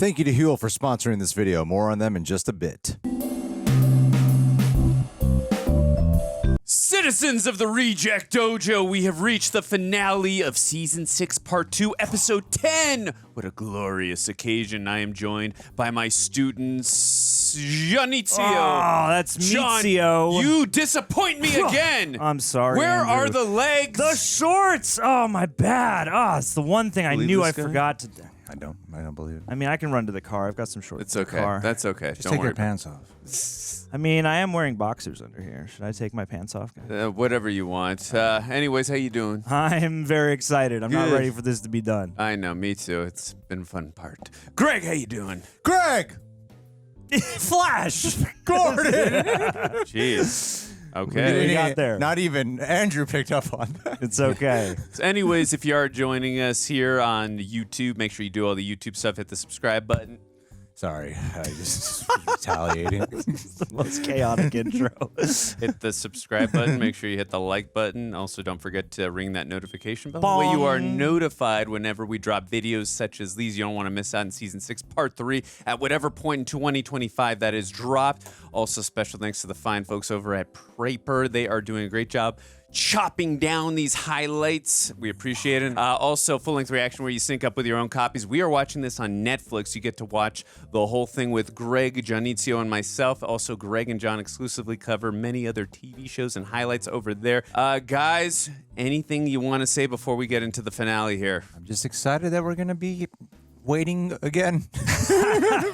Thank you to Huel for sponsoring this video. More on them in just a bit. Citizens of the Reject Dojo, we have reached the finale of Season 6, Part 2, Episode 10. What a glorious occasion. I am joined by my students, Gianni. Oh, that's Mizio. You disappoint me again. I'm sorry, Where Andrew. are the legs? The shorts! Oh, my bad. Oh, it's the one thing I knew I forgot to do. I don't believe it. I mean, I can run to the car. I've got some shorts It's in okay. the car. That's okay. Just Don't take worry your pants off. I mean, I am wearing boxers under here. Should I take my pants off? Whatever you want. Anyways, how you doing? I'm very excited. I'm not Good. ready for this to be done. I know, me too. It's been a fun part. Greg, how you doing? Greg! Flash! Gordon! Jeez. We Okay. got there. Not even Andrew picked up on that. It's okay. So anyways, if you are joining us here on YouTube, make sure you do all the YouTube stuff. Hit the subscribe button. Sorry, I just retaliating. It's the most chaotic intro. Hit the subscribe button. Make sure you hit the like button. Also, don't forget to ring that notification bell. That way you are notified whenever we drop videos such as these. You don't want to miss out in Season 6, Part 3 at whatever point in 2025 that is dropped. Also, special thanks to the fine folks over at Praper. They are doing a great job chopping down these highlights. We appreciate it. Also, full-length reaction where you sync up with your own copies. We are watching this on Netflix. You get to watch the whole thing with Greg, Gianizio, and myself. Also, Greg and John exclusively cover many other TV shows and highlights over there. Guys, anything you want to say before we get into the finale here? I'm just excited that we're going to be waiting again.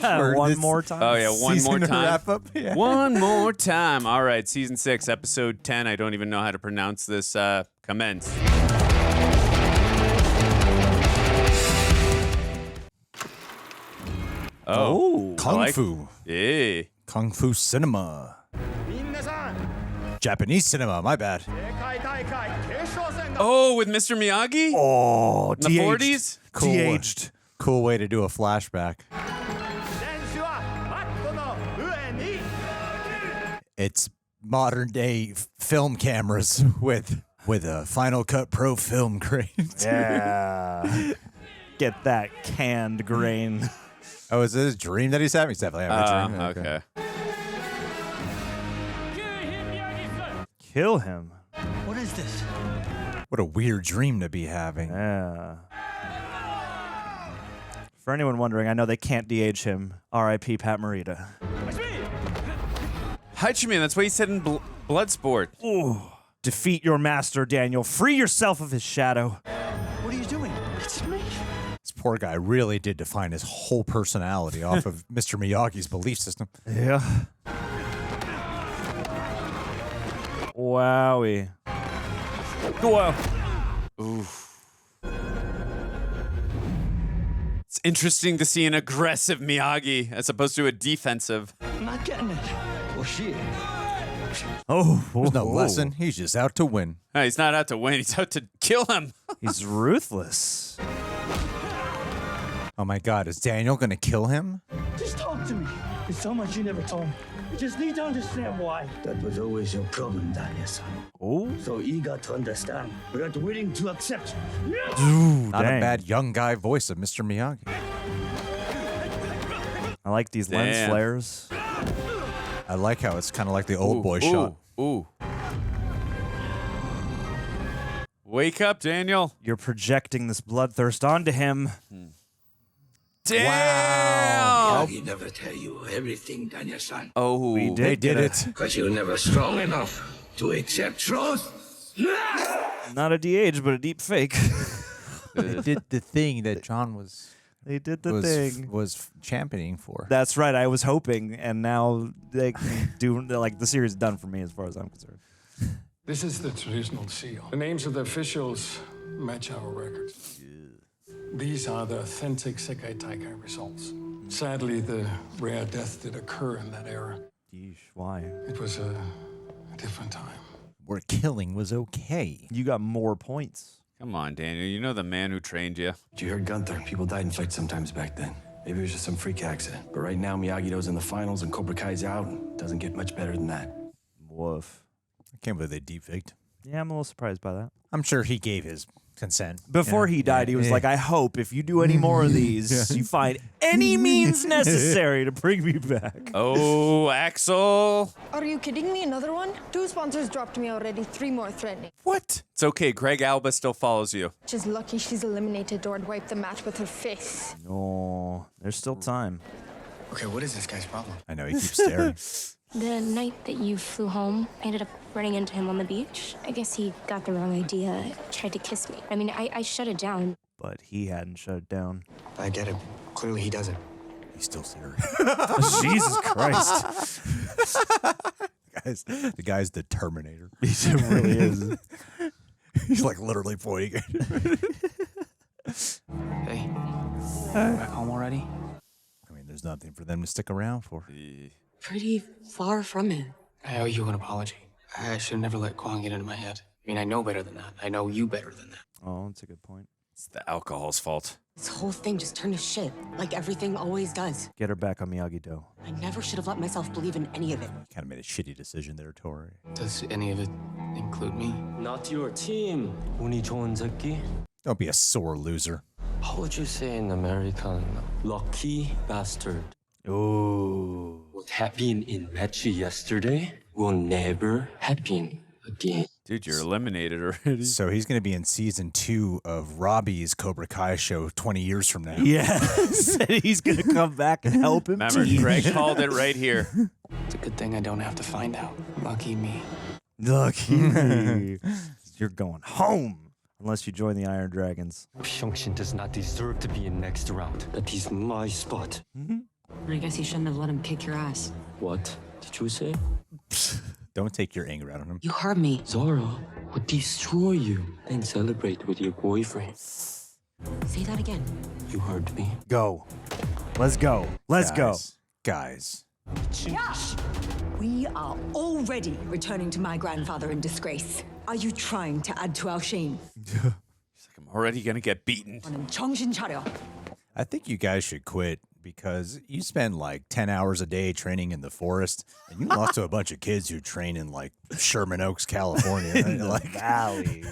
One more time. Oh, yeah, one more to time. wrap up. Yeah. One more time. All right, Season 6, Episode 10. I don't even know how to pronounce this. Commence. Oh. Kung Fu. Yeah. Kung Fu cinema. Japanese cinema, my bad. Oh, with Mr. Miyagi? Oh, In the 40s? Cool. De-aged. Cool way to do a flashback. It's modern day film cameras with a Final Cut Pro film crate. Yeah. Get that canned grain. Oh, is this a dream that he's having? He's definitely having a dream. Okay. Kill him. What is this? What a weird dream to be having. Yeah. For anyone wondering, I know they can't de-age him. R.I.P. Pat Morita. Hachiman, that's what he said in Bloodsport. Ooh. Defeat your master, Daniel. Free yourself of his shadow. What are you doing? It's me. This poor guy really did define his whole personality off of Mr. Miyagi's belief system. Yeah. Wowie. Wow. Oof. It's interesting to see an aggressive Miyagi as opposed to a defensive. I'm not getting it. Well, shit. Oh. There's no lesson. He's just out to win. He's not out to win. He's out to kill him. He's ruthless. Oh my God, is Daniel gonna kill him? Just talk to me. There's so much you never told me. You just need to understand why. That was always your problem, Daniel-san. Oh. So eager to understand, but willing to accept. Ooh, Not dang. a bad young guy voice of Mr. Miyagi. I like these lens Damn. flares. I like how it's kind of like the old boy Ooh, shot. Ooh. Wake up, Daniel. You're projecting this bloodthirst onto him. Damn. He never tell you everything, Daniel-san. Oh, We did. They did get a- it. Because you're never strong enough to accept truth. Not a de-age, but a deep fake. They did the thing that John was They did the thing. was championing for. That's right. I was hoping, and now they can do like the series is done for me as far as I'm concerned. This is the traditional seal. The names of the officials match our records. These are the authentic Sekai Taikai results. Sadly, the rare death did occur in that era. Yeesh, why? It was a different time. Where killing was okay. You got more points. Come on, Daniel. You know the man who trained you. You heard Gunther. People died in fights sometimes back then. Maybe it was just some freak accident. But right now, Miyagi-Do's in the finals and Cobra Kai's out. Doesn't get much better than that. Woof. I can't believe they deepfaked. Yeah, I'm a little surprised by that. I'm sure he gave his consent. Before he died, he was like, I hope if you do any more of these, you find any means necessary to bring me back. Oh, Axel. Are you kidding me? Another one? 2 sponsors dropped me already. 3 more threatening. What? It's okay. Greg Alba still follows you. She's lucky she's eliminated or I'd wipe the match with her face. No, there's still time. Okay, what is this guy's problem? I know, he keeps staring. The night that you flew home, I ended up running into him on the beach. I guess he got the wrong idea, tried to kiss me. I mean, I shut it down. But he hadn't shut it down. I get it. Clearly he doesn't. He's still staring. Jesus Christ. The guy's the Terminator. He really is. He's like literally pointing at him. Hey, back home already? I mean, there's nothing for them to stick around for. Pretty far from it. I owe you an apology. I should have never let Kwon get into my head. I mean, I know better than that. I know you better than that. Oh, that's a good point. It's the alcohol's fault. This whole thing just turned to shit, like everything always does. Get her back on Miyagi-Do. I never should have let myself believe in any of it. Kind of made a shitty decision there, Tori. Does any of it include me? Not your team. 운이 좋은 새끼. Don't be a sore loser. How would you say in American? Lucky bastard. Ooh. What happened in match yesterday will never happen again. Dude, you're eliminated already. So he's going to be in season 2 of Robby's Cobra Kai show 20 years from now. Yes. He's going to come back and help him. Remember, Greg called it right here. It's a good thing I don't have to find out. Lucky me. Lucky me. You're going home. Unless you join the Iron Dragons. Pyeongchang does not deserve to be in next round. That is my spot. I guess you shouldn't have let him kick your ass. What did you say? Don't take your anger out on him. You heard me. Zara would destroy you and celebrate with your boyfriend. Say that again. You heard me. Go. Let's go. Let's go. Guys. Yes! We are already returning to my grandfather in disgrace. Are you trying to add to our shame? He's like, I'm already going to get beaten. 정신 차려. I think you guys should quit because you spend like 10 hours a day training in the forest and you lost to a bunch of kids who train in like Sherman Oaks, California. In the valley.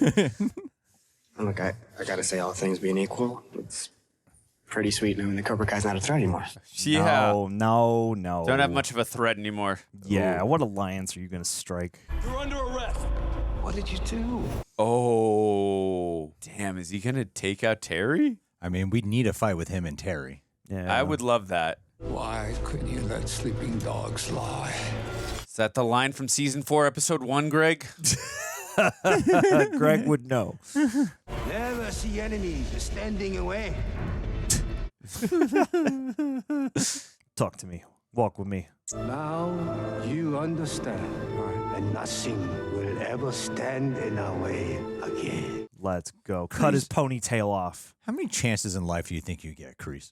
Look, I gotta say, all things being equal, it's pretty sweet knowing the Cobra Kai's not a threat anymore. Yeah. No. Don't have much of a threat anymore. Yeah, what alliance are you going to strike? You're under arrest. What did you do? Oh, damn. Is he going to take out Terry? I mean, we'd need a fight with him and Terry. Yeah. I would love that. Why couldn't you let sleeping dogs lie? Is that the line from season 4, episode 1, Greg? Greg would know. Never see enemies standing away. Talk to me. Walk with me. Now you understand, and nothing will ever stand in our way again. Let's go. Cut his ponytail off. How many chances in life do you think you get, Kreese?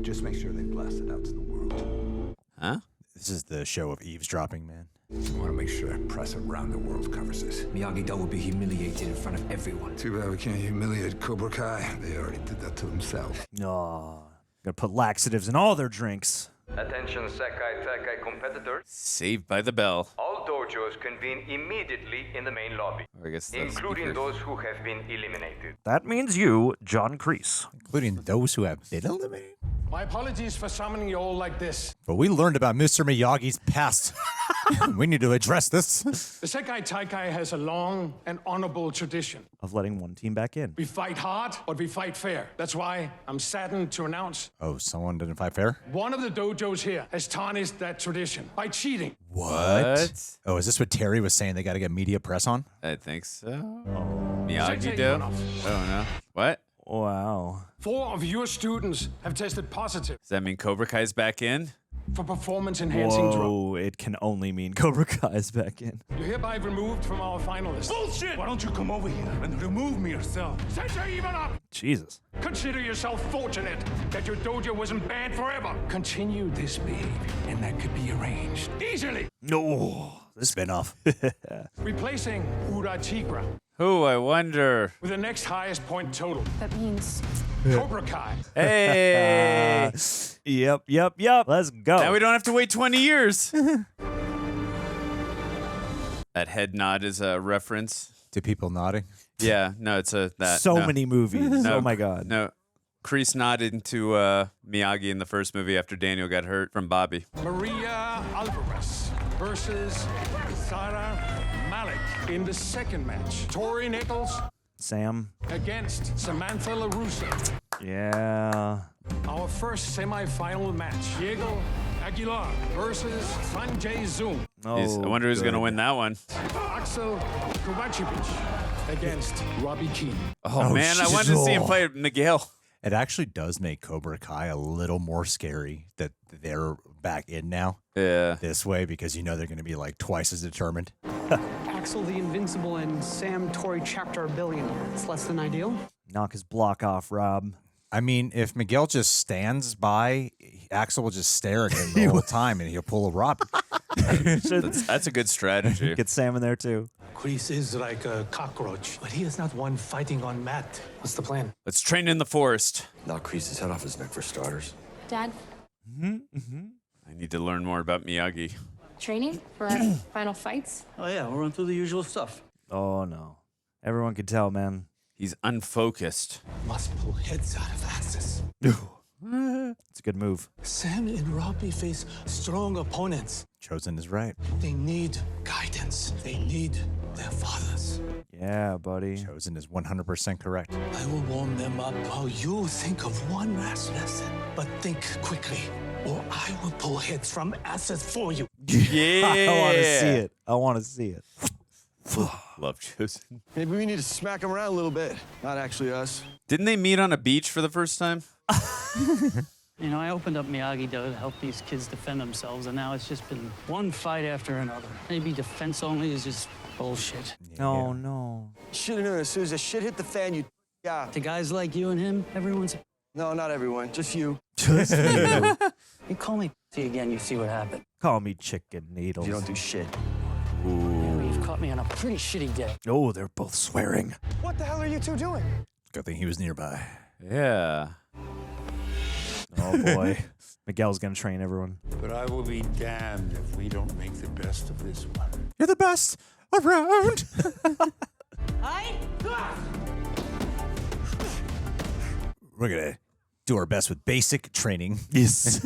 Just make sure they blast it out to the world. Huh? This is the show of eavesdropping, man. I want to make sure press around the world covers this. Miyagi-Do will be humiliated in front of everyone. Too bad we can't humiliate Cobra Kai. They already did that to themselves. No. Gonna put laxatives in all their drinks. Attention Sekai Taikai competitors. Saved by the bell. All dojos convene immediately in the main lobby, Or I guess that's including those who have been eliminated. That means you, John Kreese. Including those who have been eliminated. My apologies for summoning you all like this. But we learned about Mr. Miyagi's past. We need to address this. The Sekai Taikai has a long and honorable tradition. Of letting one team back in. We fight hard, but we fight fair. That's why I'm saddened to announce Oh, someone didn't fight fair? one of the dojos here has tarnished that tradition by cheating. What? Oh, is this what Terry was saying? They got to get media press on? I think so. Oh. Miyagi-Do? Oh, no. What? Wow. 4 of your students have tested positive Does that mean Cobra Kai's back in? for performance-enhancing drugs. Whoa, it can only mean Cobra Kai's back in. You're hereby removed from our finalists. Bullshit! Why don't you come over here and remove me yourself? Censor even up! Jesus. Consider yourself fortunate that your dojo wasn't banned forever. Continue this behavior, and that could be arranged easily. No. Spin-off. Replacing Ura Tigra Who, I wonder? with the next highest point total. That means Cobra Kai. Hey! Yep. Let's go. Now we don't have to wait 20 years. That head nod is a reference. To people nodding? Yeah, no, it's that. So no. many movies. No, Oh my God. No. Kreese nodded into Miyagi in the first movie after Daniel got hurt from Bobby. Maria Alvarez versus Sarah Malik in the second match. Tori Nichols Sam. against Samantha LaRusso. Yeah. Our first semi-final match. Diego Aguilar versus Sanjay Zoom. I wonder who's going to win that one. Axel Kovacevic against Robby Keene. Oh man, I wanted to see him play Miguel. It actually does make Cobra Kai a little more scary that they're back in now. Yeah. This way, because you know they're going to be like twice as determined. Axel the Invincible and Sam Tori Chapter a Billion. It's less than ideal. Knock his block off, Rob. I mean, if Miguel just stands by, Axel will just stare at him the whole time and he'll pull a Robby. That's a good strategy. Get Sam in there too. Kreese is like a cockroach, but he is not one fighting on mat. What's the plan? Let's train in the forest. Knock Kreese's head off his neck for starters. Dad, I need to learn more about Miyagi. training for our final fights? Oh yeah, we'll run through the usual stuff. Oh no. Everyone can tell, man. He's unfocused. Must pull heads out of asses. It's a good move. Sam and Robby face strong opponents. Chosen is right. They need guidance. They need their fathers. Yeah, buddy. Chosen is 100% correct. I will warm them up while you think of one last lesson. But think quickly, or I will pull heads from asses for you. Yeah. I want to see it. I want to see it. Love Chosen. Maybe we need to smack him around a little bit. Not actually us. Didn't they meet on a beach for the first time? You know, I opened up Miyagi-Do to help these kids defend themselves, and now it's just been one fight after another. Maybe defense only is just bullshit. Oh, no. Should have known as soon as the shit hit the fan, you yeah. To guys like you and him, everyone's... No, not everyone. Just you. Just you. You call me again, you see what happened. Call me chicken needles. You don't do shit. You've caught me on a pretty shitty day. Oh, they're both swearing. What the hell are you two doing? Good thing he was nearby. Yeah. Oh, boy. Miguel's going to train everyone. But I will be damned if we don't make the best of this one. You're the best around. We're going to do our best with basic training. Yes.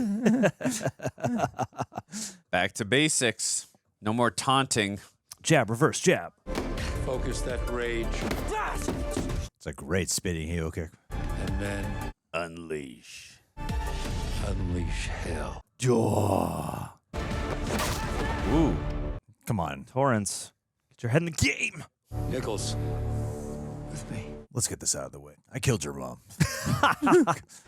Back to basics. No more taunting. Jab, reverse, jab. Focus that rage. It's a great spinning heel kick. And then unleash. Unleash hell. Jaw. Ooh. Come on. Torrance, get your head in the game. Nichols, with me. Let's get this out of the way. I killed your mom.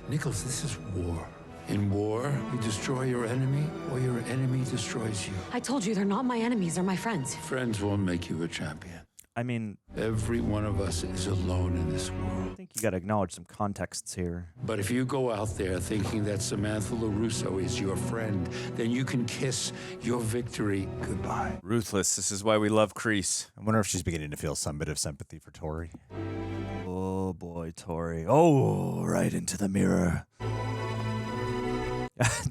Nichols, this is war. In war, you destroy your enemy, or your enemy destroys you. I told you they're not my enemies, they're my friends. Friends won't make you a champion. I mean, Every one of us is alone in this I world. think you got to acknowledge some contexts here. But if you go out there thinking that Samantha LaRusso is your friend, then you can kiss your victory goodbye. Ruthless. This is why we love Kreese. I wonder if she's beginning to feel some bit of sympathy for Tori. Oh, boy, Tori. Oh, right into the mirror.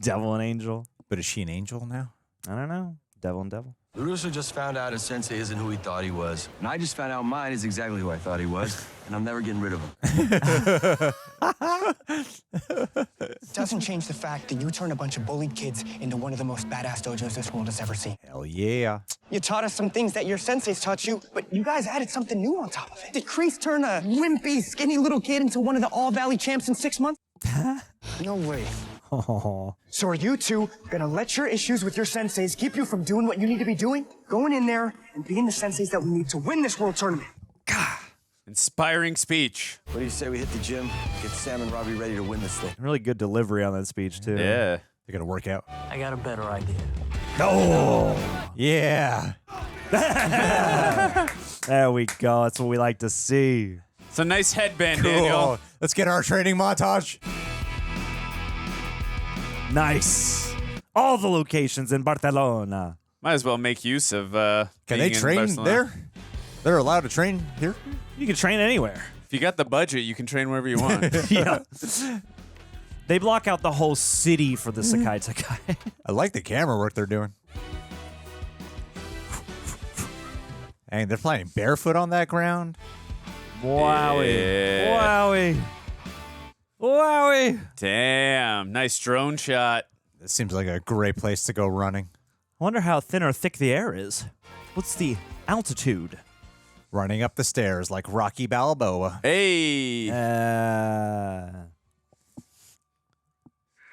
Devil and angel. But is she an angel now? I don't know. Devil and devil. LaRusso just found out his sensei isn't who he thought he was. And I just found out mine is exactly who I thought he was. And I'm never getting rid of him. Doesn't change the fact that you turned a bunch of bullied kids into one of the most badass dojos this world has ever seen. Hell yeah. You taught us some things that your senseis taught you, but you guys added something new on top of it. Did Kreese turn a wimpy, skinny little kid into one of the All-Valley champs in 6 months? No way. Oh. So are you two gonna let your issues with your senseis keep you from doing what you need to be doing? Going in there and being the senseis that we need to win this world tournament. Inspiring speech. What do you say we hit the gym, get Sam and Robby ready to win this thing? Really good delivery on that speech, too. Yeah. They're going to work out. I got a better idea. Oh. Yeah. There we go. That's what we like to see. It's a nice headband, Cool. Daniel. Let's get our training montage. Nice. All the locations in Barcelona. Might as well make use of Can being they in train Barcelona. there? They're allowed to train here? You can train anywhere. If you got the budget, you can train wherever you want. Yeah. They block out the whole city for the Sekai Taikai. I like the camera work they're doing. And they're playing barefoot on that ground. Wowie. Wowie. Wowie. Damn. Nice drone shot. This seems like a great place to go running. I wonder how thin or thick the air is. What's the altitude? Running up the stairs like Rocky Balboa. Hey.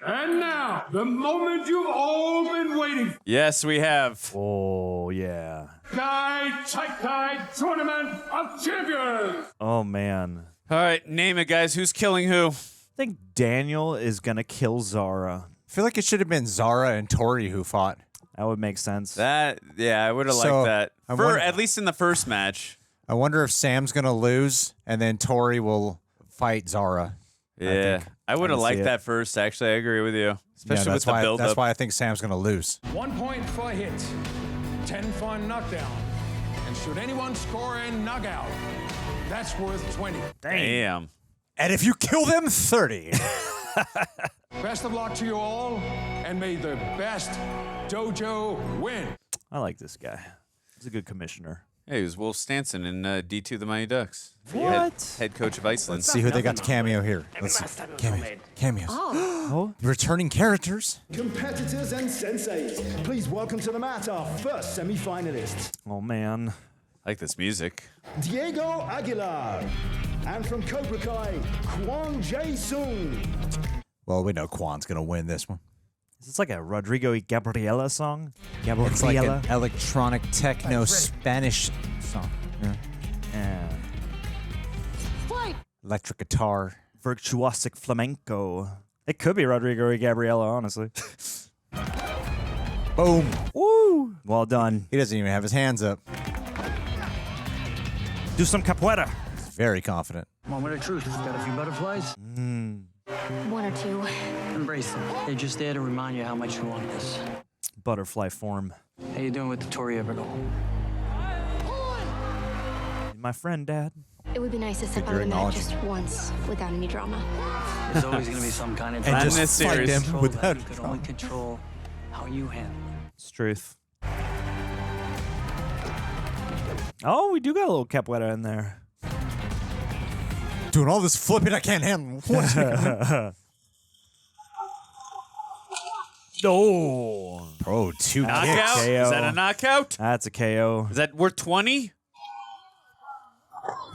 And now, the moment you've all been waiting for. Yes, we have. Oh, yeah. Taikai Tournament of Champions. Oh, man. All right, name it, guys. Who's killing who? I think Daniel is going to kill Zara. I feel like it should have been Zara and Tori who fought. That would make sense. I would have liked that. At least in the first match. I wonder if Sam's going to lose and then Tori will fight Zara. Yeah, I would have liked that first, actually. I agree with you. Especially with the build-up. That's why I think Sam's going to lose. 1 point for a hit, 10 for a knockdown. And should anyone score a knockout, that's worth 20. Damn. And if you kill them, 30. Best of luck to you all, and may the best dojo win. I like this guy. He's a good commissioner. Hey, he was Wolf Stanson in D2 The Mighty Ducks. What? Head coach of Iceland. Let's see who they got to cameo here. Let's see. Cameos. Oh. Returning characters. Competitors and senseis, please welcome to the mat our first semi-finalists. Oh, man. I like this music. Diego Aguilar. And from Cobra Kai, Kwon Jae-sung. Well, we know Kwon's going to win this one. Is this like a Rodrigo y Gabriela song? It's like an electronic techno Spanish song. Yeah. Electric guitar. Virtuosic flamenco. It could be Rodrigo y Gabriela, honestly. Boom. Woo. Well done. He doesn't even have his hands up. Do some capoeira. He's very confident. Moment of truth. Got a few butterflies? One or two. Embrace them. They're just there to remind you how much you want this. Butterfly form. How you doing with the Tori Everett? My friend, Dad. It would be nice to step out of the mat just once without any drama. There's always going to be some kind of And drama. just fight them Control without that. You could drama. only control how you handle it. It's truth. Oh, we do got a little capoeira in there. Doing all this flipping I can't handle. No. Oh, 2 Knockout? kicks. Is that a knockout? That's a KO. Is that worth 20?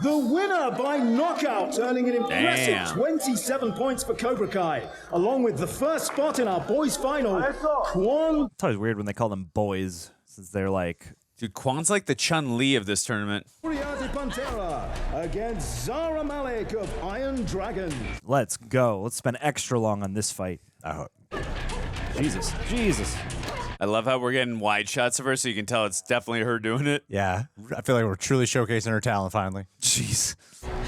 The winner by knockout, earning an impressive Damn. 27 points for Cobra Kai, along with the first spot in our boys' final, Kwon. It's always weird when they call them boys, since they're like... Dude, Kwon's like the Chun-Li of this tournament. Moriarty Pantera against Zara Malik of Iron Dragon. Let's go. Let's spend extra long on this fight. Jesus. I love how we're getting wide shots of her so you can tell it's definitely her doing it. Yeah. I feel like we're truly showcasing her talent finally. Jeez.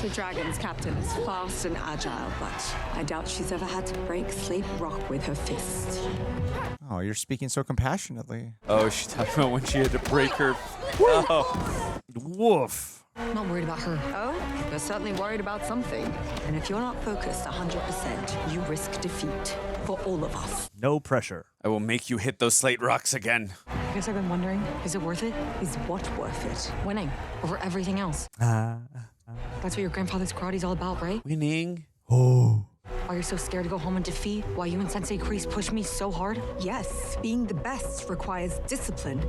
The Dragon's captain is fast and agile, but I doubt she's ever had to break slate rock with her fist. Oh, you're speaking so compassionately. Oh, she's talking about when she had to break her. Oh. Woof. I'm not worried about her. Oh? You're certainly worried about something. And if you're not focused 100%, you risk defeat for all of us. No pressure. I will make you hit those slate rocks again. I guess I've been wondering, is it worth it? Is what worth it? Winning over everything else. That's what your grandfather's karate's all about, right? Winning? Oh. Why you're so scared to go home and defeat? Why you and Sensei Kreese push me so hard? Yes, being the best requires discipline.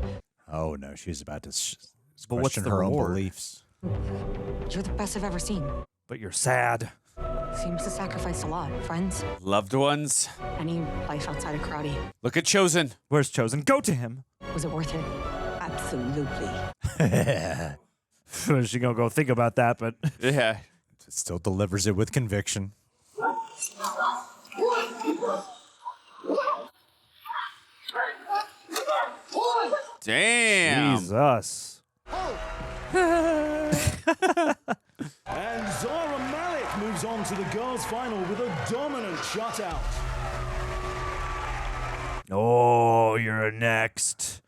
Oh, no. She's about to But what's question the her reward? own beliefs. You're the best I've ever seen. But you're sad. Seems to sacrifice a lot. Friends, Loved ones. any life outside of karate. Look at Chosen. Where's Chosen? Go to him. Was it worth it? Absolutely. She gonna go think about that, but... Yeah. Still delivers it with conviction. Damn. Jesus. And Zara Malik moves on to the girls' final with a dominant shutout. Oh, you're next.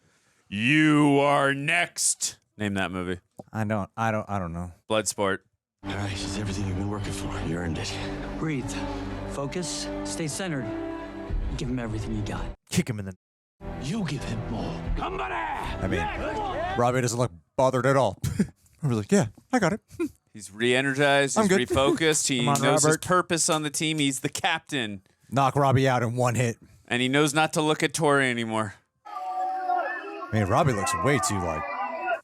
You are next. Name that movie. I don't know. Bloodsport. All right, it's everything you've been working for. You earned it. Breathe. Focus. Stay centered. Give him everything you got. Kick him in the... You give him more. I mean, Robby doesn't look bothered at all. Robby's like, yeah, I got it. He's re-energized. I'm He's good. refocused. He Come on, knows his Robert. purpose on the team. He's the captain. Knock Robby out in one hit. And he knows not to look at Tori anymore. I mean, Robby looks way too, like,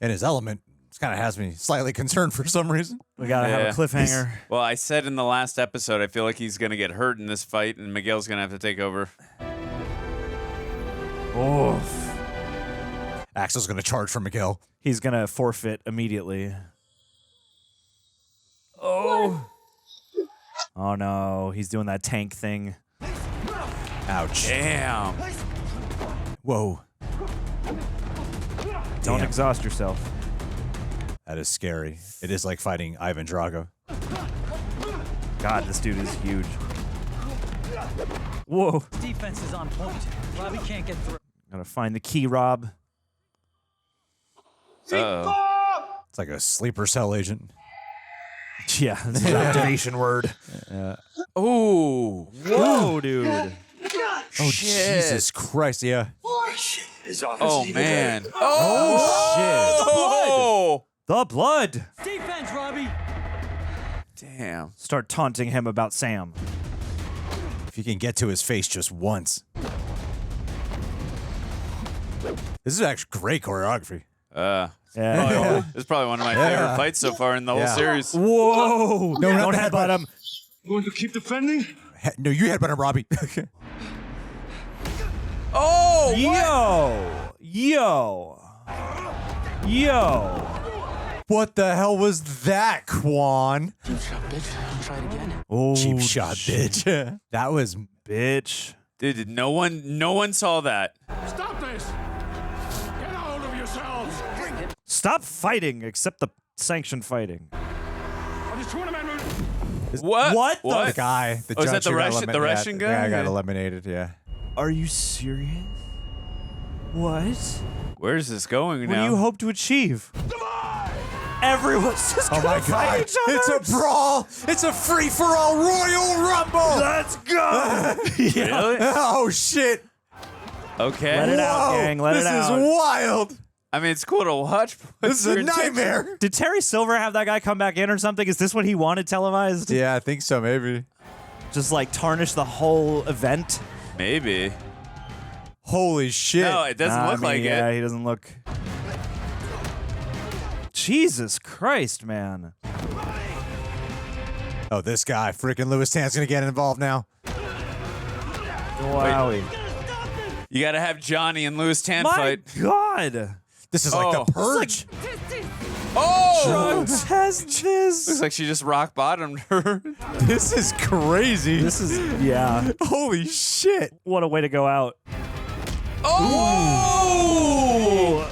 in his element. This kind of has me slightly concerned for some reason. We gotta have a cliffhanger. Well, I said in the last episode, I feel like he's going to get hurt in this fight, and Miguel's going to have to take over. Oh. Axel's going to charge for Miguel. He's going to forfeit immediately. Oh. Oh, no. He's doing that tank thing. Ouch. Damn. Whoa. Don't Damn. exhaust yourself. That is scary. It is like fighting Ivan Drago. God, this dude is huge. Whoa. Defense is on point. Robby can't get through. Gotta find the key, Rob. Uh-oh. It's like a sleeper cell agent. Yeah, this is an activation word. Oh. Whoa, dude. Oh, Shit. Jesus Christ, yeah. Oh, man. Oh, shit. The blood. Defense, Robby. Damn. Start taunting him about Sam. If you can get to his face just once. This is actually great choreography. Yeah. This is probably one of my favorite fights so far in the whole series. Whoa. No, don't headbutt him. Going to keep defending? No, you headbutt him, Robby. Oh, Yo. What the hell was that, Kwon? Cheap shot, bitch. Try it again. Oh, Cheap shot, bitch. That was bitch. Dude, no one saw that. Stop this! Get a hold of yourselves! Stop fighting, except the sanctioned fighting. What? The guy. The Oh, is judge that the who got Russian- eliminated. the Russian Yeah, guy? the guy got Yeah. eliminated, yeah. Are you serious? What? Where's this going What do now? you hope to achieve? Everyone's just Oh gonna my fight God. each other. It's a brawl. It's a free-for-all Royal Rumble. Let's go. Really? Oh, shit. Okay. Let it out, Whoa, gang. Let it out. This is wild. I mean, it's cool to watch. But This is a nightmare. Did Terry Silver have that guy come back in or something? Is this what he wanted televised? Yeah, I think so, maybe. Just like tarnish the whole event? Maybe. Holy shit. No, it doesn't look like yeah, it. he doesn't look. Jesus Christ, man. Oh, this guy. Freaking Louis Tan's going to get involved now. Wowie. You got to have Gianni and Louis Tan My fight. God. This is like Oh. the purge. Oh! Drugs has this. Looks like she just rock bottomed her. This is crazy. This is, yeah. Holy shit. What a way to go out. Oh!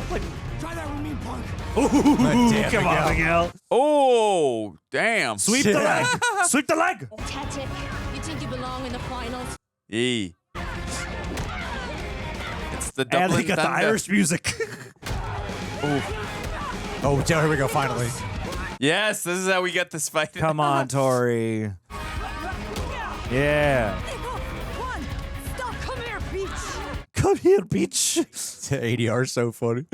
Try that with me, punk. Damn, Come on, Miguel. Oh, damn. Sweep the leg. Sweep the leg. Tactic, you think you belong in the finals? E. It's the And Dublin they got the Thunder. Irish music. Oh, here we go, finally. Yes, this is how we get this fight. Come on, Tori. Yeah. Stop! Come here, beach! Come here, bitch. The ADR is so funny.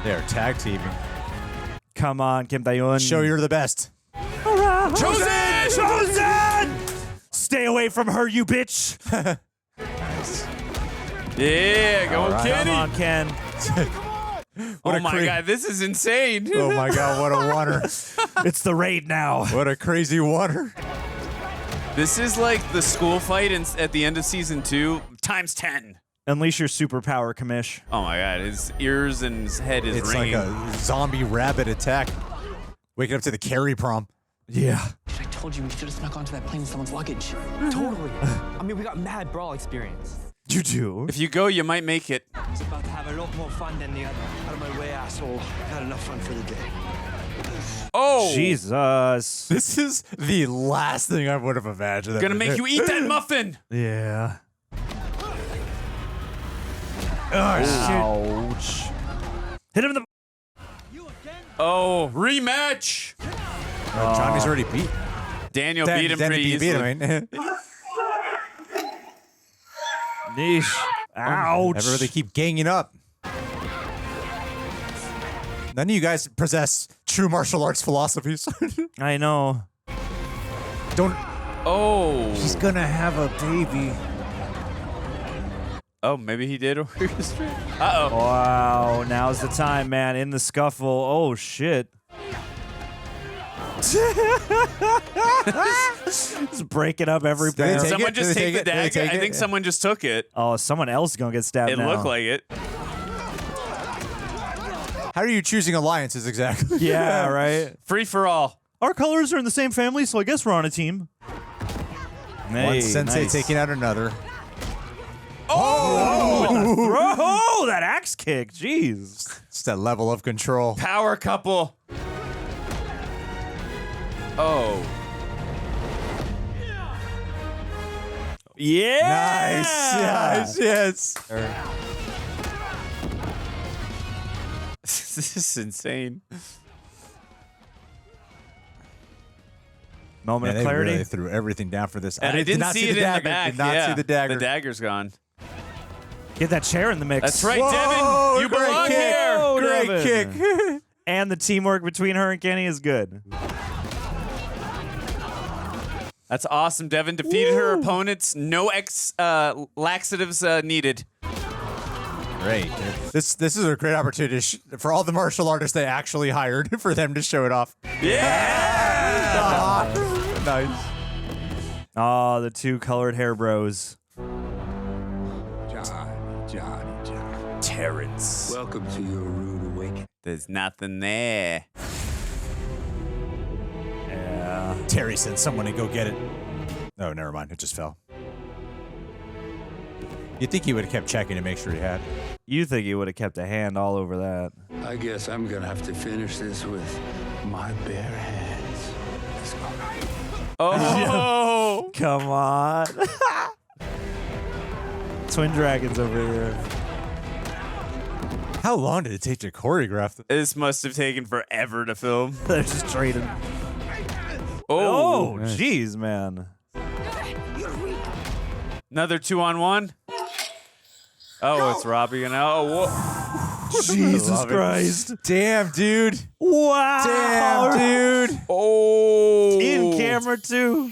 They are tag teaming. Come on, Kim Da-Eun. Show you're the best. Chosen! Chosen! Stay away from her, you bitch. Yeah, go All right. Kenny. Come on, Ken. Oh my God, this is insane. Oh my God, what a water. It's the raid now. What a crazy water. This is like the school fight at the end of season 2 times 10. Unleash your superpower, Kamish. Oh my God, his ears and his head is It's ringing. like a zombie rabbit attack. Waking up to the carry prom. Yeah. I told you we should have snuck onto that plane with someone's luggage. Totally. I mean, we got mad brawl experience. You do. If you go, you might make it. It's about to have a lot more fun than the other. Out of my way, asshole. Had enough fun for the day. Oh! Jesus. This is the last thing I would have imagined. Gonna make you eat that muffin! Yeah. Oh, Ouch. Hit him in the... Oh, rematch! Johnny's already beat. Daniel beat him pretty easily. right? Niche. Ouch. Everybody keep ganging up. None of you guys possess true martial arts philosophies. I know. Don't. Oh. He's gonna have a baby. Oh, maybe he did orchestrate. Uh-oh. Wow, now's the time, man. In the scuffle. Oh, shit. Just breaking up every barrel. Someone just take the dagger. I think someone just took it. Oh, someone else is gonna get stabbed now. It looked like it. How are you choosing alliances exactly? Yeah, right. Free for all. Our colors are in the same family, so I guess we're on a team. One sensei taking out another. Oh, that axe kick. Jeez. It's that level of control. Power couple. Oh. Yeah. Nice. Yes. This is insane. Moment Man, of clarity. They really threw everything down for this. And I didn't see it in the back. Did not see the dagger. The dagger's gone. Get that chair in the mix. That's right, Whoa, Devin. You belong kick. here. Oh, Great Devin. kick. And the teamwork between her and Kenny is good. That's awesome. Devin defeated her opponents. No laxatives needed. Great. This is a great opportunity for all the martial artists they actually hired for them to show it off. Yeah. Nice. Oh, the two colored hair bros. Johnny. Terrence. Welcome to your rude awakening. There's nothing there. Yeah. Terry sent someone to go get it. Oh, never mind. It just fell. You'd think he would have kept checking to make sure he had. You think he would have kept a hand all over that. I guess I'm gonna have to finish this with my bare hands. Let's go. Oh. Come on. Twin dragons over here. How long did it take to choreograph this? This must have taken forever to film. They're just trading. Oh, jeez, man. Another 2-on-1. Oh, it's Robby and whoa. Jesus Christ. Damn, dude. Wow. Damn, dude. Oh. In camera, too.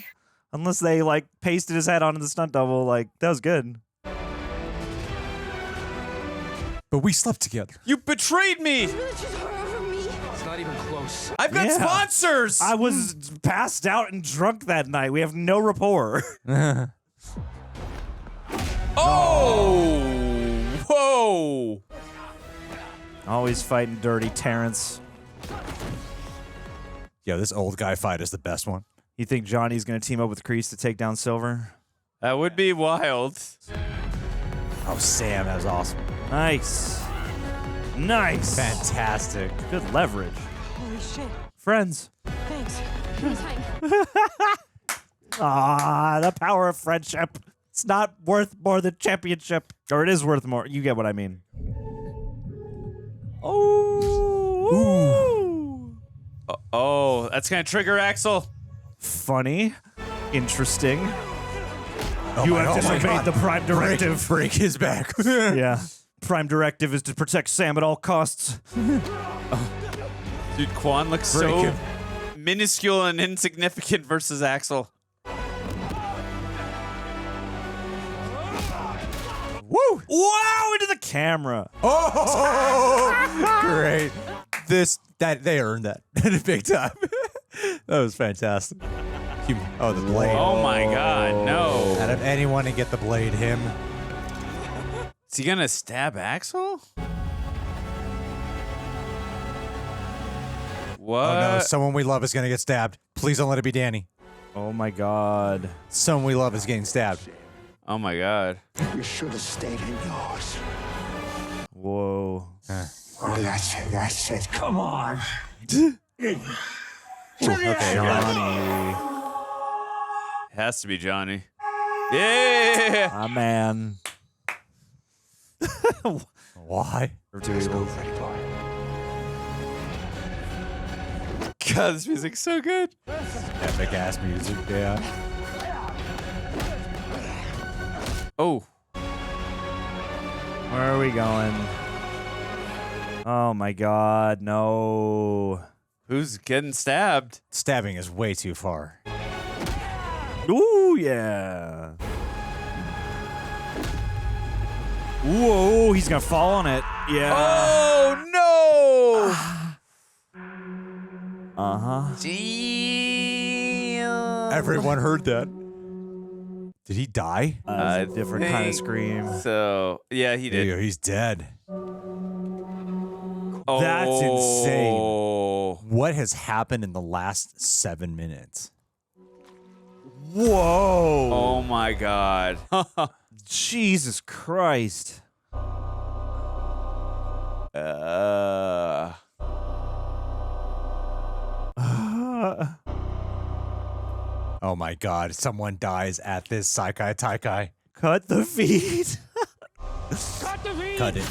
Unless they, like, pasted his head onto the stunt double. Like, that was good. But we slept together. You betrayed me. It's not even close. I've got sponsors. I was passed out and drunk that night. We have no rapport. Oh. Whoa. Always fighting dirty, Terrence. Yeah, this old guy fight is the best one. You think Johnny's going to team up with Kreese to take down Silver? That would be wild. Oh, Sam, that was awesome. Nice. Nice. Fantastic. Good leverage. Holy shit. Friends. Thanks. Ah, the power of friendship. It's not worth more than championship. Or it is worth more. You get what I mean. Oh. Oh, that's going to trigger Axel. Funny. Interesting. Oh You my- have oh my disobeyed God. the Prime Directive. Break his back. Yeah. Prime Directive is to protect Sam at all costs. Dude, Kwon looks Break so him. minuscule and insignificant versus Axel. Woo! Wow! Into the camera. Oh, great. That they earned that big time. That was fantastic. Oh, the blade. Oh my God, no. Out of anyone to get the blade, him. Is he gonna stab Axel? What? Oh no, someone we love is gonna get stabbed. Please don't let it be Danny. Oh my God. Someone we love is getting stabbed. Oh my God. You should have stayed indoors. Whoa. Oh, that's it. Come on. Okay, Johnny. It has to be Johnny. Yeah. Ah, man. Why? God, this music's so good. Epic ass music, yeah. Oh. Where are we going? Oh my God, no. Who's getting stabbed? Stabbing is way too far. Ooh, yeah. Whoa, he's gonna fall on it. Yeah. Oh no! Uh-huh. Damn. Everyone heard that. Did he die? A different kind of scream. So, yeah, he did. Yeah, he's dead. Oh. That's insane. What has happened in the last 7 minutes? Whoa. Oh my God. Jesus Christ. Oh my God. Someone dies at this Sekai Taikai. Cut the feed. Cut the feed. Cut it.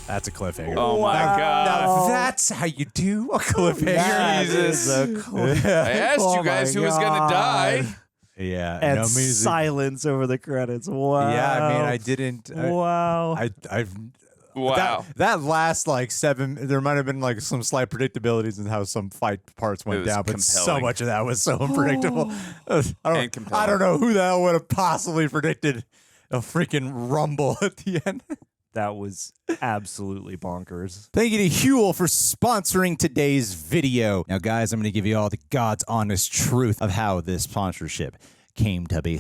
That's a cliffhanger. Oh my God. Now that's how you do a cliffhanger. Jesus. A cliffhanger. I asked you guys who was going to die. Yeah. And no music. silence over the credits. Wow. Yeah, I mean, I didn't. Wow. I've. Wow. That last like 7, there might have been like some slight predictabilities in how some fight parts went down, but so compelling. much of that was so unpredictable. I And compelling. don't know who the hell would have possibly predicted a freaking rumble at the end. That was absolutely bonkers. Thank you to Huel for sponsoring today's video. Now, guys, I'm going to give you all the God's honest truth of how this sponsorship came to be.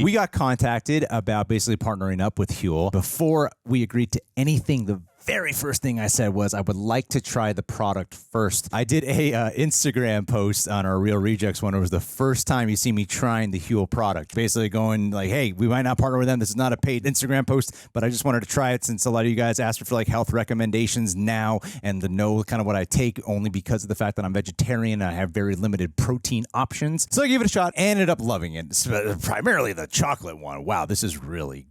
We got contacted about basically partnering up with Huel. Before we agreed to anything, the very first thing I said was I would like to try the product first. I did a Instagram post on our Real Rejects one. It was the first time you see me trying the Huel product. Basically going like, hey, we might not partner with them. This is not a paid Instagram post, but I just wanted to try it since a lot of you guys asked for like health recommendations now and to know kind of what I take only because of the fact that I'm vegetarian and I have very limited protein options. So I gave it a shot, ended up loving it. Primarily the chocolate one. Wow, this is a really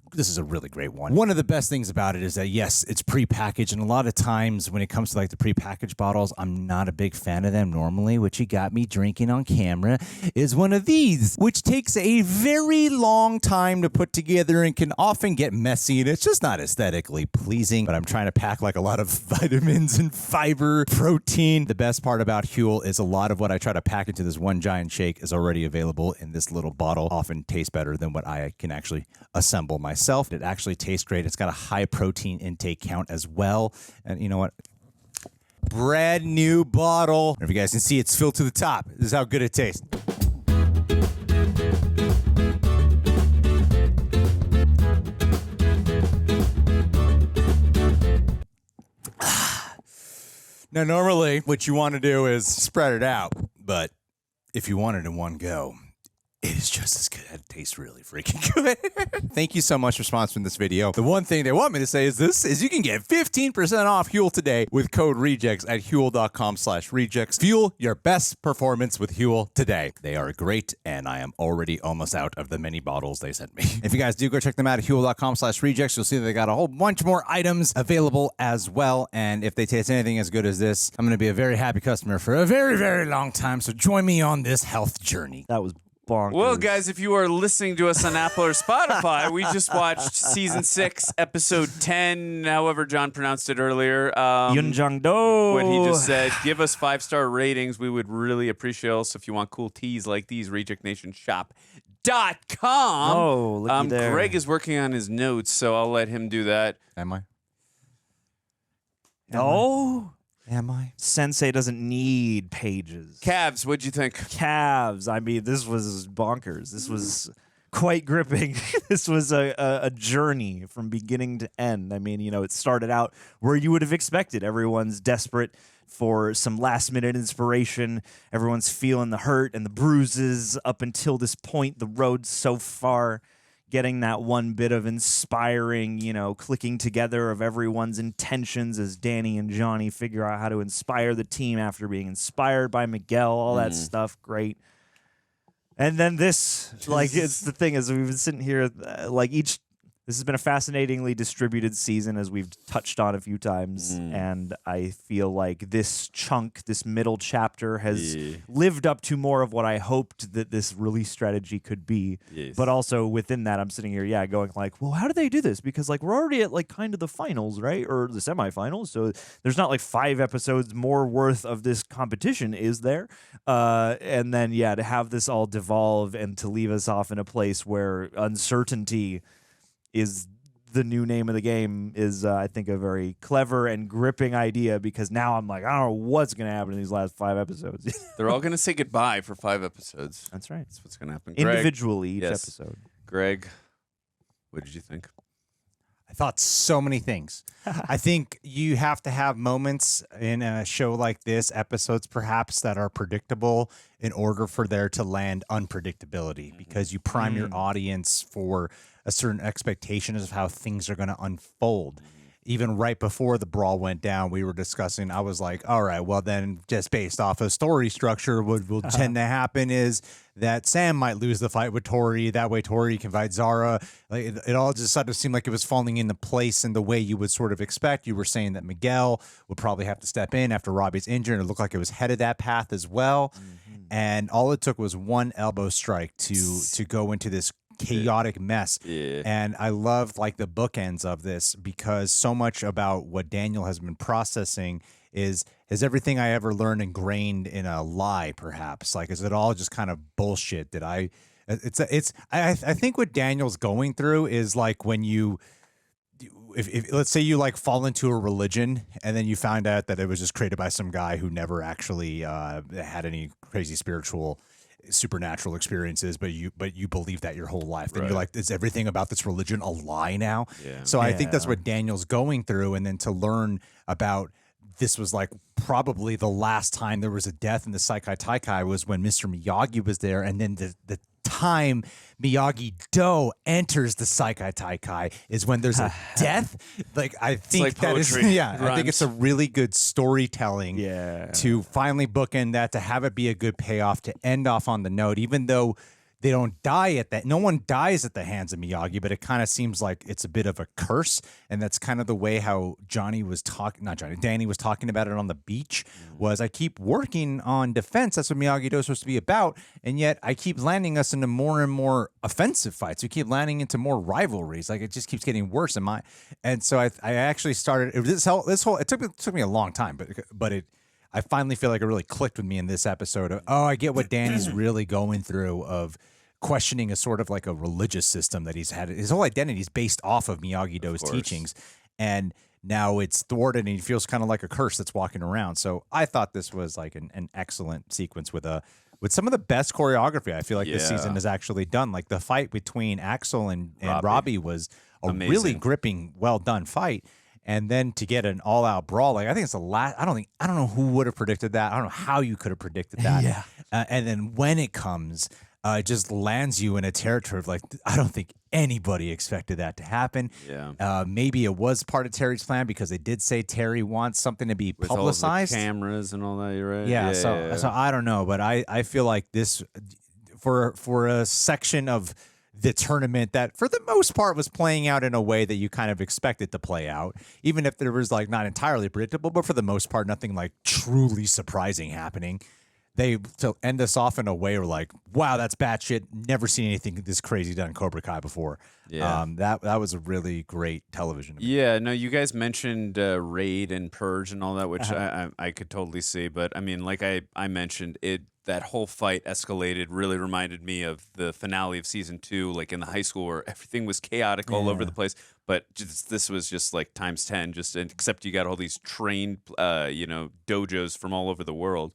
great one. One of the best things about it is that, yes, it's pre-packaged, and a lot of times when it comes to like the pre-packaged bottles, I'm not a big fan of them normally. What you got me drinking on camera is one of these, which takes a very long time to put together and can often get messy, and it's just not aesthetically pleasing, but I'm trying to pack like a lot of vitamins and fiber, protein. The best part about Huel is a lot of what I try to pack into this one giant shake is already available in this little bottle. Often tastes better than what I can actually assemble myself. It actually tastes great. It's got a high protein intake count as well. And you know what? Brand new bottle. If you guys can see, it's filled to the top. This is how good it tastes. Now, normally what you want to do is spread it out, but if you want it in one go, it is just as good. It tastes really freaking good. Thank you so much for sponsoring this video. The one thing they want me to say is you can get 15% off Huel today with code REJECTS at Huel.com/rejects. Fuel your best performance with Huel today. They are great, and I am already almost out of the many bottles they sent me. If you guys do go check them out at Huel.com/rejects, you'll see that they got a whole bunch more items available as well. And if they taste anything as good as this, I'm going to be a very happy customer for a very, very long time. So join me on this health journey. That was bonkers. Well, guys, if you are listening to us on Apple or Spotify, we just watched season 6, episode 10, however John pronounced it earlier. Yunjang-do. What he just said. Give us 5-star ratings. We would really appreciate also if you want cool teas like these, rejectnationshop.com. Oh, looky there. Greg is working on his notes, so I'll let him do that. Am I? No. Am I? Sensei doesn't need pages. Cavs, what'd you think? Cavs. I mean, this was bonkers. This was quite gripping. This was a journey from beginning to end. I mean, you know, it started out where you would have expected. Everyone's desperate for some last-minute inspiration. Everyone's feeling the hurt and the bruises up until this point. The road so far, getting that one bit of inspiring, you know, clicking together of everyone's intentions as Danny and Gianni figure out how to inspire the team after being inspired by Miguel, all that stuff. Great. And then this, like, it's the thing is we've been sitting here, like each This has been a fascinatingly distributed season, as we've touched on a few times, and I feel like this chunk, this middle chapter, has lived up to more of what I hoped that this release strategy could be. Yes. But also within that, I'm sitting here, going like, well, how do they do this? Because like we're already at like kind of the finals, right, or the semifinals, so there's not like 5 episodes more worth of this competition, is there? And then to have this all devolve and to leave us off in a place where uncertainty is the new name of the game is, I think, a very clever and gripping idea, because now I'm like, I don't know what's going to happen in these last 5 episodes. They're all going to say goodbye for 5 episodes. That's right. That's what's going to happen. Greg, individually each episode. Greg, what did you think? I thought so many things. I think you have to have moments in a show like this, episodes perhaps, that are predictable in order for there to land unpredictability, because you prime your audience for a certain expectation of how things are going to unfold. Even right before the brawl went down, we were discussing, I was like, all right, well then, just based off of story structure, what will tend to happen is that Sam might lose the fight with Tori. That way Tori can fight Zara. Like, it all just sort of seemed like it was falling into place in the way you would sort of expect. You were saying that Miguel would probably have to step in after Robby's injured, and it looked like it was headed that path as well. And all it took was one elbow strike to go into this chaotic mess. And I love like the bookends of this, because so much about what Daniel has been processing is everything I ever learned ingrained in a lie, perhaps? Like, is it all just kind of bullshit that I think what Daniel's going through is like when if let's say you like fall into a religion and then you find out that it was just created by some guy who never actually had any crazy supernatural experiences, but you believe that your whole life. Then you're like, is everything about this religion a lie now? So I think that's what Daniel's going through. And then to learn about this was like probably the last time there was a death in the Sekai Taikai was when Mr. Miyagi was there. And then the time Miyagi-Do enters the Sekai Taikai is when there's a death. Like, I think like that is, poetry. I think it's a really good storytelling to finally bookend that, to have it be a good payoff, to end off on the note, even though they don't die at that. No one dies at the hands of Miyagi, but it kind of seems like it's a bit of a curse. And that's kind of the way how Danny was talking about it on the beach, was I keep working on defense. That's what Miyagi-Do is supposed to be about. And yet I keep landing us into more and more offensive fights. We keep landing into more rivalries. Like, it just keeps getting worse. And so I actually started this whole, it took me a long time, but I finally feel like it really clicked with me in this episode of, I get what Danny's really going through, of questioning a sort of like a religious system that he's had. His whole identity is based off of Miyagi-Do's teachings. And now it's thwarted and he feels kind of like a curse that's walking around. So I thought this was like an excellent sequence with some of the best choreography I feel like this season has actually done. Like the fight between Axel and Robby was a really gripping, well done fight. And then to get an all-out brawl, like I think it's the last. I don't know who would have predicted that. I don't know how you could have predicted that. And then when it comes, it just lands you in a territory of like, I don't think anybody expected that to happen. Maybe it was part of Terry's plan, because they did say Terry wants something to be publicized. With all the cameras and all that, you're right. So I don't know, but I feel like this for a section of the tournament that for the most part was playing out in a way that you kind of expect it to play out, even if there was like not entirely predictable, but for the most part, nothing like truly surprising happening. They to end us off in a way where like, wow, that's batshit. Never seen anything this crazy done in Cobra Kai before. That was a really great television. No, you guys mentioned Raid and Purge and all that, which I could totally see. But I mean, like I mentioned, that whole fight escalated really reminded me of the finale of season 2, like in the high school where everything was chaotic all over the place. But this was just like times 10, except you got all these trained, dojos from all over the world.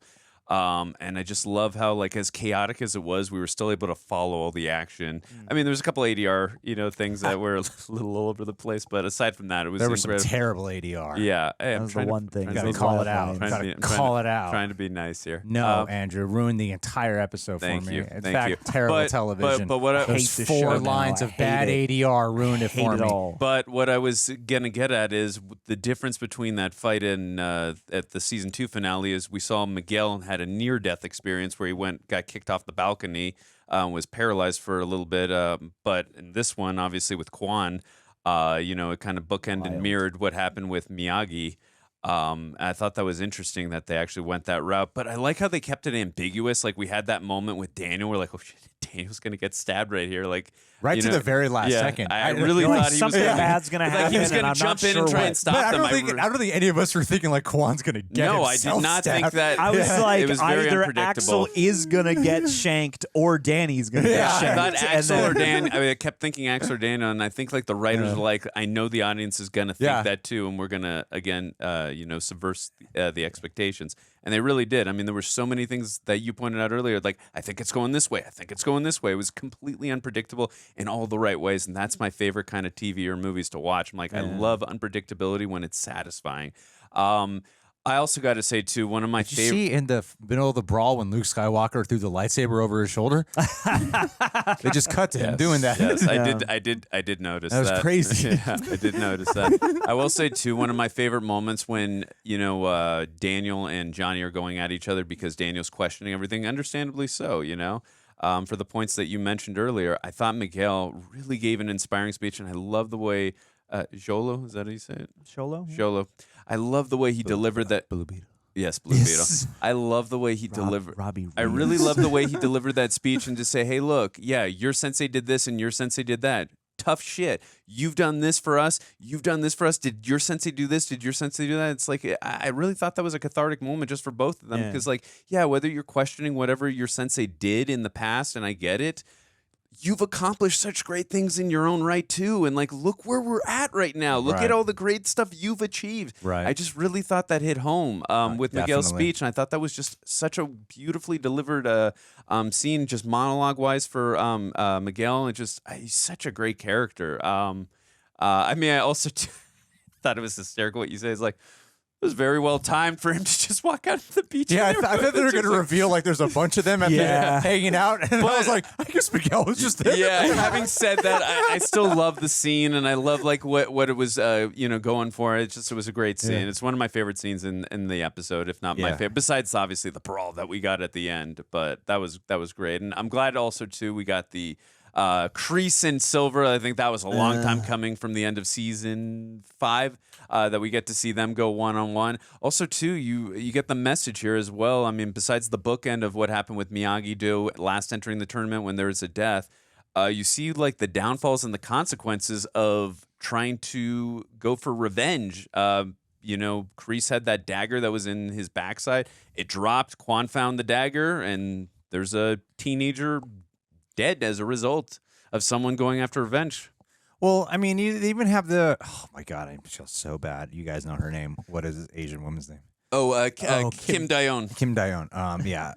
And I just love how, like, as chaotic as it was, we were still able to follow all the action. I mean, there's a couple ADR, things that were a little all over the place, but aside from that, it was there was some terrible ADR. Yeah, that was the one thing. You gotta call it out. Call it out. Trying to be nice here. No, Andrew, ruined the entire episode for me. In fact, terrible television. But what I hate the 4 lines of bad ADR ruined it for me. But what I was gonna get at is the difference between that fight and at the season 2 finale is we saw Miguel had a near-death experience where he got kicked off the balcony was paralyzed for a little bit. But in this one, obviously with Kwon, it kind of bookended and mirrored what happened with Miyagi. I thought that was interesting that they actually went that route, but I like how they kept it ambiguous. Like we had that moment with Daniel, we're like, oh shit, Daniel's gonna get stabbed right here, like right to the very last second. I really thought he was something bad's gonna happen. Like he was gonna jump in and try and stop them. I don't think any of us were thinking like Kwon's gonna get. No, I did not think that. I was like, it was very either unpredictable. Axel is gonna get shanked or Danny's gonna get shanked. I thought Axel or Dan. I mean, I kept thinking Axel or Daniel, and I think like the writers are like, I know the audience is gonna think that too, and we're gonna again, subvert the expectations. And they really did. I mean, there were so many things that you pointed out earlier, like, I think it's going this way. I think it's going this way. It was completely unpredictable in all the right ways. And that's my favorite kind of TV or movies to watch. I'm like, I love unpredictability when it's satisfying. I also got to say, too, one of my favorite... Did you see in the middle of the brawl when Luke Skywalker threw the lightsaber over his shoulder? They just cut to him doing that. Yes, I did notice that. That was crazy. Yeah, I did notice that. I will say, too, one of my favorite moments when, Daniel and Gianni are going at each other because Daniel's questioning everything, understandably so, for the points that you mentioned earlier. I thought Miguel really gave an inspiring speech, and I love the way... Xolo, is that how you say it? Xolo. I love the way he delivered that. Blue Beetle. Yes, Blue Beetle. I love the way he delivered. Robby. I really love the way he delivered that speech and just say, "Hey, look, your sensei did this and your sensei did that. Tough shit. You've done this for us. You've done this for us. Did your sensei do this? Did your sensei do that?" It's like I really thought that was a cathartic moment just for both of them because, whether you're questioning whatever your sensei did in the past, and I get it. You've accomplished such great things in your own right, too. And, look where we're at right now. Look at all the great stuff you've achieved. Right. I just really thought that hit home with Miguel's speech. And I thought that was just such a beautifully delivered scene, just monologue-wise for Miguel. And he's such a great character. I also thought it was hysterical what you say. It's like, it was very well timed for him to just walk out to the beach. Yeah, I thought they were going to reveal there's a bunch of them hanging out, and I was like, I guess Miguel was just there. Yeah, having said that, I still love the scene, and I love what it was going for. It was a great scene. Yeah. It's one of my favorite scenes in the episode, if not my favorite. Besides obviously the brawl that we got at the end, but that was great, and I'm glad also too we got the. Kreese and Silver, I think that was a long time coming from the end of season 5 that we get to see them go one-on-one. Also, too, you get the message here as well. I mean, besides the bookend of what happened with Miyagi-Do last entering the tournament when there was a death, you see the downfalls and the consequences of trying to go for revenge. Kreese had that dagger that was in his backside. It dropped. Kwon found the dagger, and there's a teenager dead as a result of someone going after revenge. Well, I mean, they even have the... Oh, my God, I feel so bad. You guys know her name. What is this Asian woman's name? Kim Da-Eun. Kim Da-Eun. Yeah.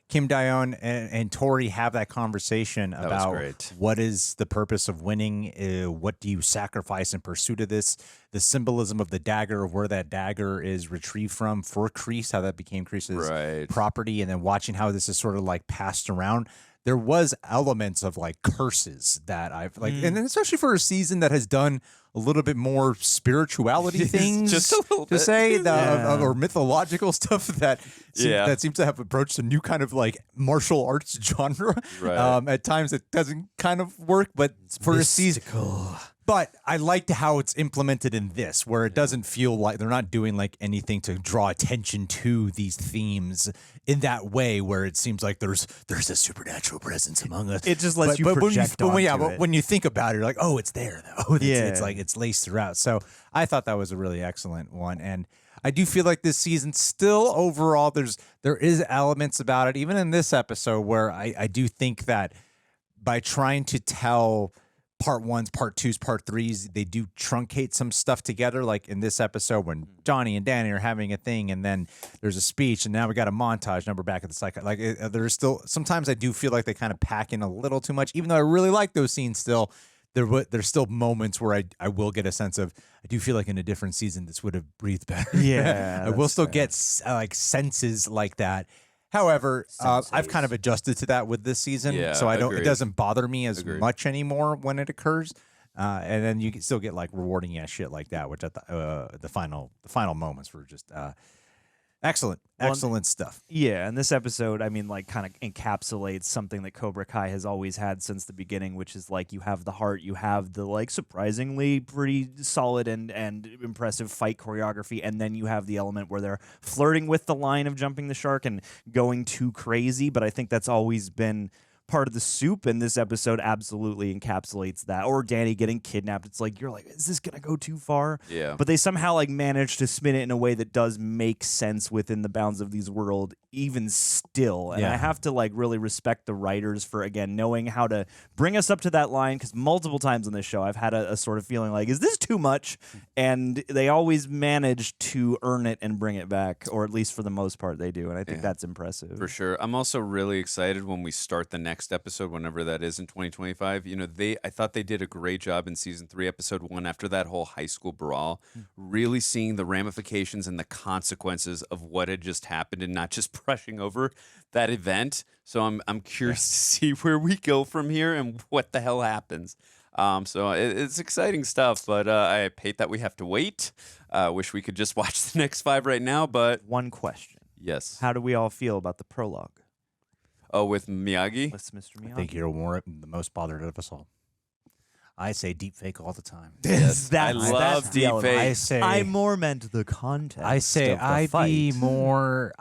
Kim Da-Eun and Tori have that conversation about what is the purpose of winning, what do you sacrifice in pursuit of this, the symbolism of the dagger, where that dagger is retrieved from for Kreese, how that became Kreese's property, and then watching how this is sort of passed around. There was elements of curses that I've and especially for a season that has done a little bit more spirituality things, just a little to bit. say, or mythological stuff that seems to have approached a new kind of martial arts genre. Right. At times it doesn't kind of work, but it's for mystical. A season. But I liked how it's implemented in this, where it doesn't feel like they're not doing anything to draw attention to these themes in that way, where it seems like there's a supernatural presence among us. It just lets you project onto it. When you think about it, you're like, oh, it's there though. It's laced throughout. So I thought that was a really excellent one, and I do feel like this season still overall there is elements about it, even in this episode, where I do think that by trying to tell part 1s, part 2s, part 3s, they do truncate some stuff together. Like in this episode when Johnny and Danny are having a thing, and then there's a speech, and now we got a montage. Now we're back at the psycho. There's still sometimes I do feel like they kind of pack in a little too much, even though I really like those scenes. Still, there's still moments where I will get a sense of, I do feel like in a different season this would have breathed better. Yeah, I will still get senses like that. However, I've kind of adjusted to that with this season, so it doesn't bother me as much anymore when it occurs. And then you can still get rewarding shit like that, which I thought the final moments were just Excellent. Excellent stuff. Yeah, and this episode, I mean, like, kind of encapsulates something that Cobra Kai has always had since the beginning, which is, like, you have the heart, you have the, like, surprisingly pretty solid and impressive fight choreography, and then you have the element where they're flirting with the line of jumping the shark and going too crazy, but I think that's always been part of the soup, and this episode absolutely encapsulates that. Or Danny getting kidnapped. It's like, you're like, is this gonna go too far? Yeah. But they somehow like manage to spin it in a way that does make sense within the bounds of these world, even still. And Yeah. I have to like really respect the writers for, again, knowing how to bring us up to that line, because multiple times on this show I've had a sort of feeling like, is this too much? And they always manage to earn it and bring it back, or at least for the most part they do, and I think that's impressive. For sure. I'm also really excited when we start the next episode, whenever that is in 2025. You know, I thought they did a great job in season 3, episode 1, after that whole high school brawl, really seeing the ramifications and the consequences of what had just happened and not just brushing over that event. So I'm curious to see where we go from here and what the hell happens. So it's exciting stuff, but I hate that we have to wait. Wish we could just watch the next 5 right now, but... One question. Yes. How do we all feel about the prologue? Oh, with Miyagi? With Mr. Miyagi. I think you're the most bothered of us all. I say deep fake all the time. Yes, I love deep fake. I say I more meant the context. I say of the I'm fight. more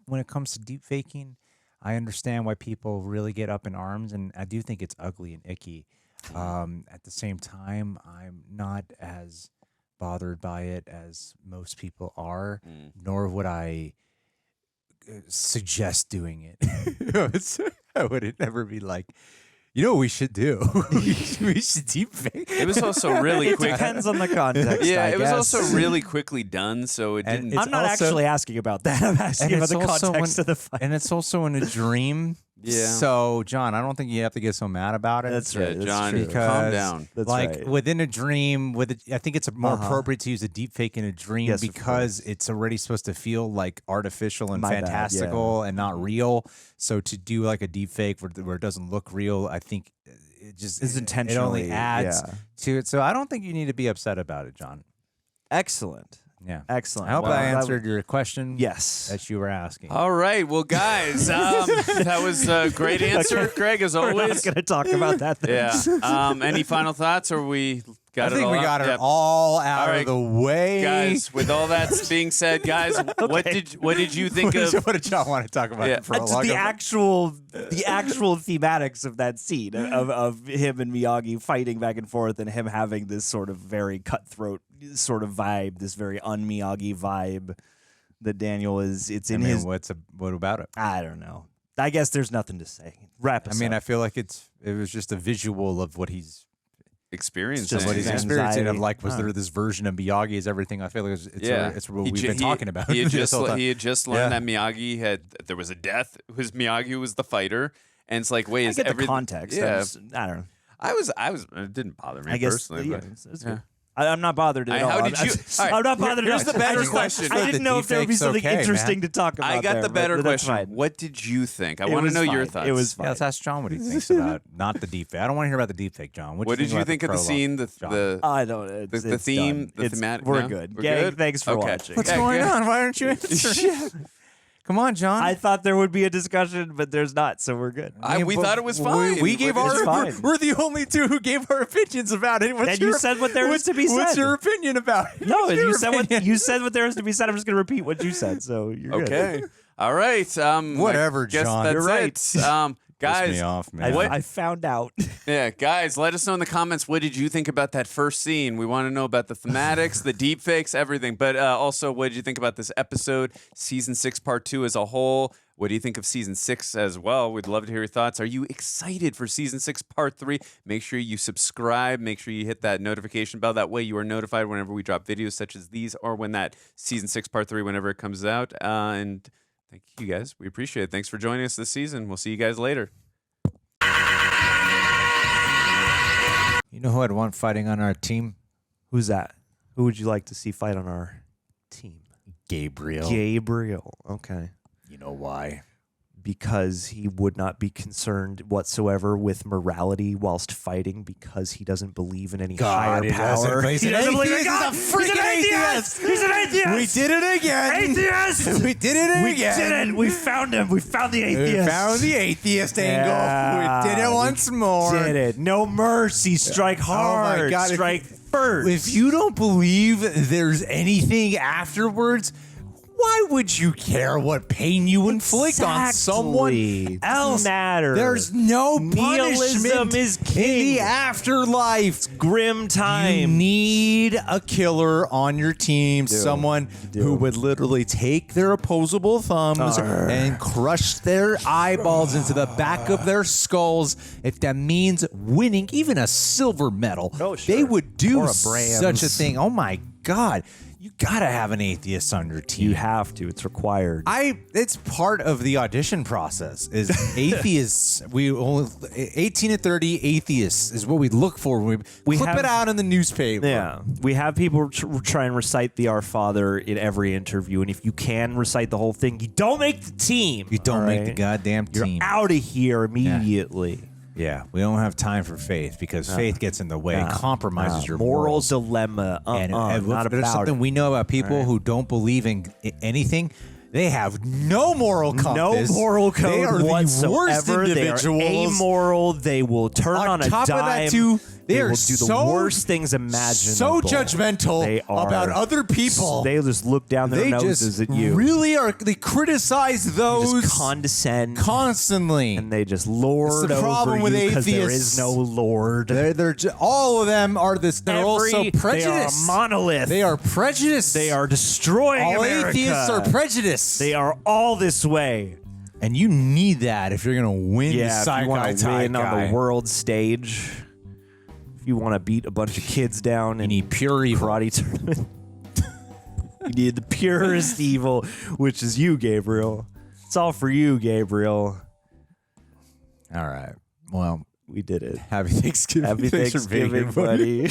when it comes to deep faking, I understand why people really get up in arms, and I do think it's ugly and icky. At the same time, I'm not as bothered by it as most people are, nor would I suggest doing it. I would never be like, you know what we should do? we should deep fake. It was also really quick. It depends on the context. Yeah, I it was guess. also really quickly done, so it didn't. I'm not actually asking about that. I'm asking about the context of the fight. And it's also in a dream. Yeah. So, John, I don't think you have to get so mad about it. That's right. John, That's true. Because, calm down. That's like, right. within a dream, I think it's more appropriate to use a deep fake in a dream Yes, of because course. it's already supposed to feel like artificial and My bad, fantastical and not real. So to do like a deep fake where it doesn't look real, I think it just It's it intentionally, only adds yeah. to it. So I don't think you need to be upset about it, John. Excellent. Yeah. Excellent. I hope Well, I that answered your question. Yes. That you were asking. All right, well, guys, that was a great answer, Greg, as We're not always. going to talk about that then. Yeah. Any final thoughts, or we got I it think all we out? got it Yep. all out All right, of the way. Guys, with all that being said, guys, what did you think of? What did y'all want to talk about? Yeah. For a Just long the time? actual thematics of that scene of him and Miyagi fighting back and forth, and him having this sort of very cutthroat sort of vibe, this very un-Miyagi vibe that Daniel is. It's in his. what about it? I don't know. I guess there's nothing to say. Wrap us I mean, up. I feel like it was just a visual of what he's Experiencing. what he's His experiencing. Of anxiety. like, was there this version of Miyagi? Is everything? I feel like it's what we've been talking about. He had this whole time. just learned that Miyagi there was a death. It was Miyagi who was the fighter, and it's like, wait, I is get the everything? context. Yeah, I don't know. I was. It didn't bother me I guess personally. yeah, but, it's yeah. good. I'm not bothered at all. How did you? All right, I'm not bothered. Here's at all. the better I just- question. I didn't know if there would be Deepfake's something okay, interesting man. to talk about. I got the there, better but that's question. fine. What did you think? I It want to was know your fine. thoughts. It was Yeah, fine. let's ask John what he thinks about not the deep fake. I don't want to hear about the deep fake, John. What did you think of the scene? The I don't. the It's theme, done. the It's- thematic. We're no? good. We're Gang, good? thanks for Okay. watching. What's Yeah, going good. on? Why aren't you answering? Come on, John. I thought there would be a discussion, but there's not, so we're good. We thought it was fine. We gave It's our. fine. We're the only two who gave our opinions about it. And you said what there was to be said. What's your opinion about it? No, What's you your said what opinion? you said what there was to be said. I'm just going to repeat what you said. So you're good. Okay. All right. Whatever, I guess John. That's You're right. it. Guys, me off, man. I found out. yeah, guys, let us know in the comments, what did you think about that first scene? We want to know about the thematics, the deep fakes, everything. But also, what did you think about this episode, Season 6, Part 2 as a whole? What do you think of Season 6 as well? We'd love to hear your thoughts. Are you excited for Season 6, Part 3? Make sure you subscribe. Make sure you hit that notification bell. That way you are notified whenever we drop videos such as these, or when that Season 6, Part 3, whenever it comes out. And thank you, guys. We appreciate it. Thanks for joining us this season. We'll see you guys later. You know who I'd want fighting on our team? Who's that? Who would you like to see fight on our team? Gabriel. Gabriel. Okay. You know why? because he would not be concerned whatsoever with morality whilst fighting because he doesn't believe in any higher power. He doesn't believe in God. He's a freaking atheist. He's an atheist. We did it again. Atheist. We did it again. We did it. We found him. We found the atheist. We found the atheist angle. We did it once more. Did it. No mercy. Strike hard. Oh my God. Strike first. If you don't believe there's anything afterwards, why would you care what pain you inflict on someone else? Matter. There's no Nihilism punishment is in king. the afterlife. It's grim time. You need a killer on your team, someone who would literally take their opposable thumbs and crush their eyeballs into the back of their skulls. If that means winning even a silver medal, they would do such a thing. Oh my God. You gotta have an atheist on your team. You have to. It's required. It's part of the audition process. Is atheists? We only 18 to 30 atheists is what we look for when we clip it out in the newspaper. Yeah, we have people try and recite the Our Father in every interview, and if you can recite the whole thing, you don't make the team. You don't make the goddamn team. You're out of here immediately. Yeah, we don't have time for faith because faith gets in the way, compromises your moral morals. dilemma. Not there's about something we know about people who don't believe in anything. They have no moral compass. No moral code they are whatsoever. The worst individuals. They are amoral. They will turn on a top dime. Of that too, they are will do the worst things imaginable. So judgmental about other people. They just look down their noses at you. They criticize those. They just condescend constantly, and they just lord the problem over with you because atheists. there is no Lord. All of them are this. They're also prejudiced. They are a monolith. They are prejudiced. They are destroying all America. Atheists are prejudiced. They are all this way. And you need that if you're going to win the if you want to win on the world stage. If you want to beat a bunch of kids down in pure evil. Karate tournament. You need the purest evil, which is you, Gabriel. It's all for you, Gabriel. All right. Well, we did it. Happy Thanksgiving. Happy Thanksgiving, buddy.